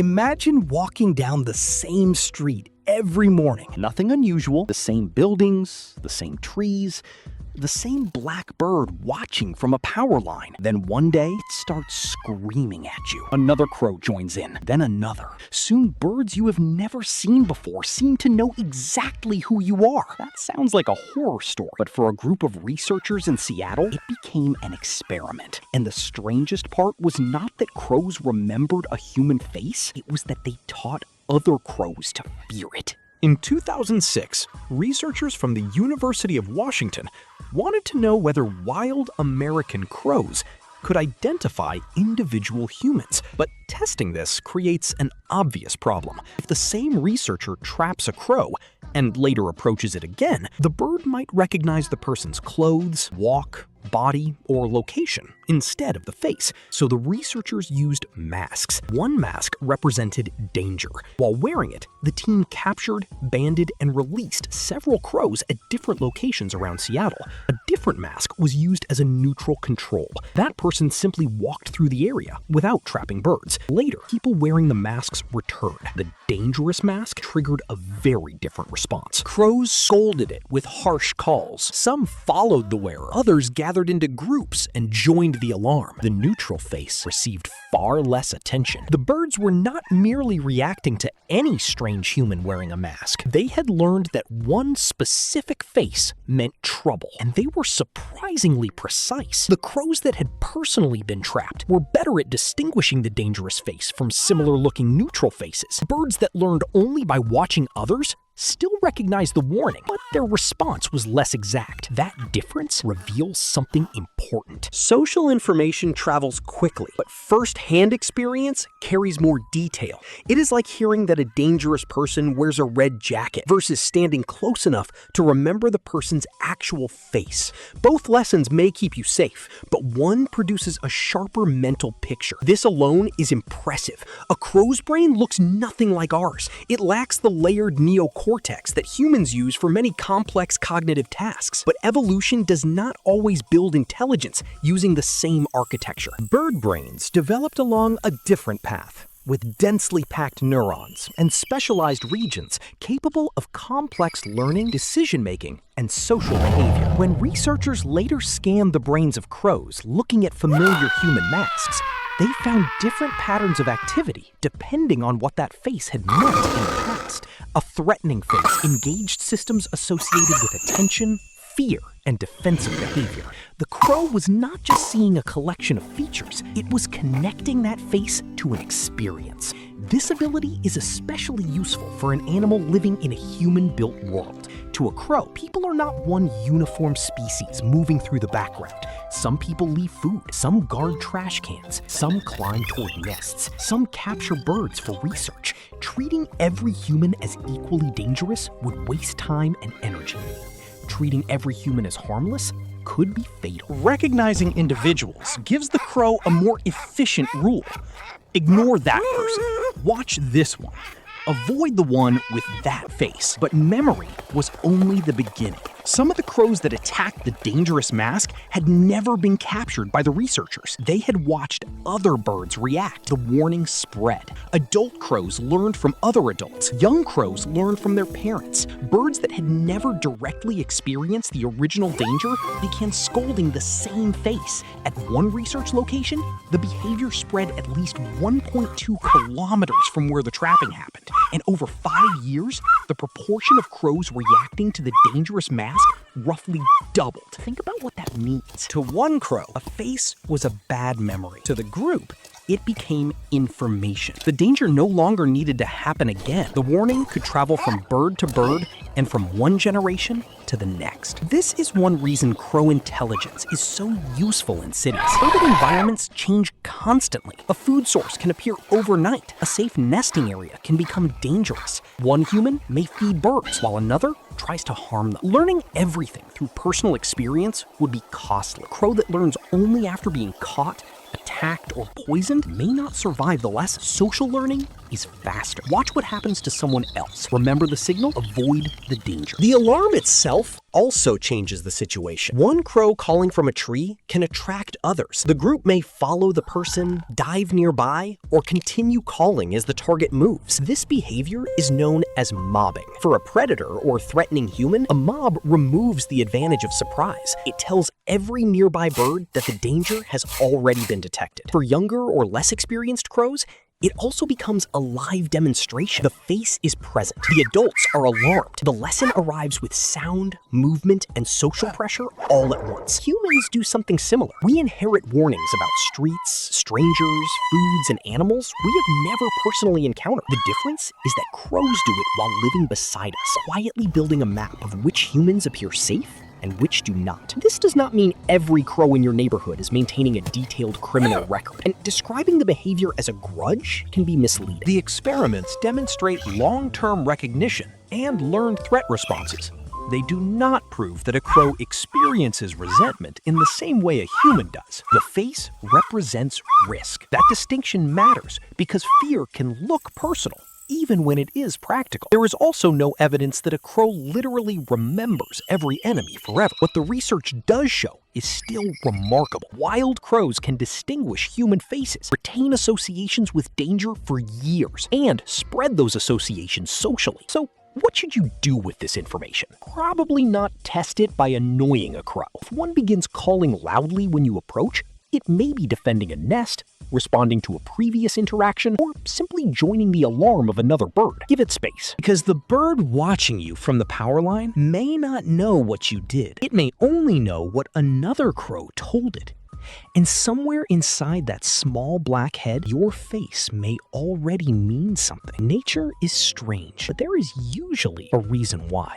Imagine walking down the same street every morning. Nothing unusual, the same buildings, the same trees, the same black bird watching from a power line. Then one day, it starts screaming at you. Another crow joins in, then another. Soon, birds you have never seen before seem to know exactly who you are. That sounds like a horror story, but for a group of researchers in Seattle, it became an experiment. And the strangest part was not that crows remembered a human face, it was that they taught other crows to fear it. In 2006, researchers from the University of Washington wanted to know whether wild American crows could identify individual humans. But testing this creates an obvious problem. If the same researcher traps a crow and later approaches it again, the bird might recognize the person's clothes, walk, body, or location instead of the face. So the researchers used masks. One mask represented danger. While wearing it, the team captured, banded, and released several crows at different locations around Seattle. A different mask was used as a neutral control. That person simply walked through the area without trapping birds. Later, people wearing the masks returned. The dangerous mask triggered a very different response. Crows scolded it with harsh calls. Some followed the wearer. Others gathered into groups and joined the alarm. The neutral face received far less attention. The birds were not merely reacting to any strange human wearing a mask. They had learned that one specific face meant trouble, and they were surprisingly precise. The crows that had personally been trapped were better at distinguishing the dangerous face from similar-looking neutral faces. Birds that learned only by watching others still recognized the warning, but their response was less exact. That difference reveals something important. Social information travels quickly, but first-hand experience carries more detail. It is like hearing that a dangerous person wears a red jacket versus standing close enough to remember the person's actual face. Both lessons may keep you safe, but one produces a sharper mental picture. This alone is impressive. A crow's brain looks nothing like ours. It lacks the layered neocortex that humans use for many complex cognitive tasks. But evolution does not always build intelligence using the same architecture. Bird brains developed along a different path, with densely packed neurons and specialized regions capable of complex learning, decision-making, and social behavior. When researchers later scanned the brains of crows looking at familiar human masks, they found different patterns of activity depending on what that face had meant in the past. A threatening face engaged systems associated with attention, fear, and defensive behavior. The crow was not just seeing a collection of features, it was connecting that face to an experience. This ability is especially useful for an animal living in a human-built world. To a crow, people are not one uniform species moving through the background. Some people leave food, some guard trash cans, some climb toward nests, some capture birds for research. Treating every human as equally dangerous would waste time and energy. Treating every human as harmless could be fatal. Recognizing individuals gives the crow a more efficient rule. Ignore that person. Watch this one. Avoid the one with that face. But memory was only the beginning. Some of the crows that attacked the dangerous mask had never been captured by the researchers. They had watched other birds react. The warning spread. Adult crows learned from other adults. Young crows learned from their parents. Birds that had never directly experienced the original danger began scolding the same face. At one research location, the behavior spread at least 1.2 kilometers from where the trapping happened. And over 5 years, the proportion of crows reacting to the dangerous mask roughly doubled. Think about what that means. To one crow, a face was a bad memory. To the group, it became information. The danger no longer needed to happen again. The warning could travel from bird to bird and from one generation to the next. This is one reason crow intelligence is so useful in cities. Urban environments change constantly. A food source can appear overnight. A safe nesting area can become dangerous. One human may feed birds, while another tries to harm them. Learning everything through personal experience would be costly. A crow that learns only after being caught, attacked, or poisoned may not survive the lesson. Social learning is faster. Watch what happens to someone else. Remember the signal? Avoid the danger. The alarm itself also changes the situation. One crow calling from a tree can attract others. The group may follow the person, dive nearby, or continue calling as the target moves. This behavior is known as mobbing. For a predator or threatening human, a mob removes the advantage of surprise. It tells every nearby bird that the danger has already been detected. For younger or less experienced crows, it also becomes a live demonstration. The face is present. The adults are alarmed. The lesson arrives with sound, movement, and social pressure all at once. Humans do something similar. We inherit warnings about streets, strangers, foods, and animals we have never personally encountered. The difference is that crows do it while living beside us, quietly building a map of which humans appear safe and which do not. This does not mean every crow in your neighborhood is maintaining a detailed criminal record, and describing the behavior as a grudge can be misleading. The experiments demonstrate long-term recognition and learned threat responses. They do not prove that a crow experiences resentment in the same way a human does. The face represents risk. That distinction matters because fear can look personal, even when it is practical. There is also no evidence that a crow literally remembers every enemy forever. What the research does show is still remarkable. Wild crows can distinguish human faces, retain associations with danger for years, and spread those associations socially. So, what should you do with this information? Probably not test it by annoying a crow. If one begins calling loudly when you approach, it may be defending a nest, responding to a previous interaction, or simply joining the alarm of another bird. Give it space, because the bird watching you from the power line may not know what you did. It may only know what another crow told it. And somewhere inside that small black head, your face may already mean something. Nature is strange, but there is usually a reason why.